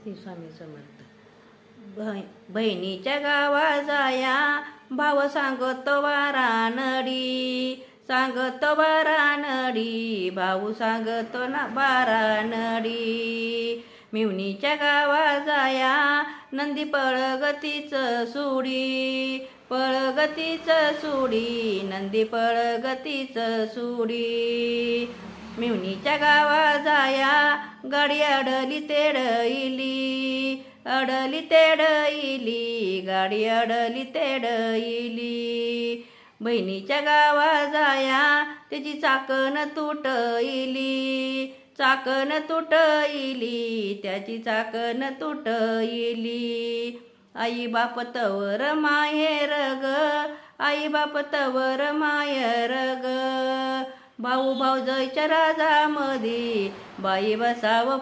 श्री स्वामी समर्थ. बहिणीच्या गावा जाया भाव सांगतो वारानडी, सांगतो बारानडी, भाऊ सांगतो ना बारानडी. मिवणीच्या गावा जाया नंदी पळगतीच सुडी, पळगतीच सुडी, नंदी पळगतीच सुडी. मिवणीच्या गावा जाया गाडी अडली तेडईली, अडली तेडईली, गाडी अडली तेडईली. बहिणीच्या गावा जाया त्याची चाकण तुटईली, चाकण तुटईली, त्याची चाकण तुटईली. आई बाप तवर माहेर ग, आई बाप तवर माहेर ग. भाऊ भाऊजाईच्या राजामध्ये बाई बसावं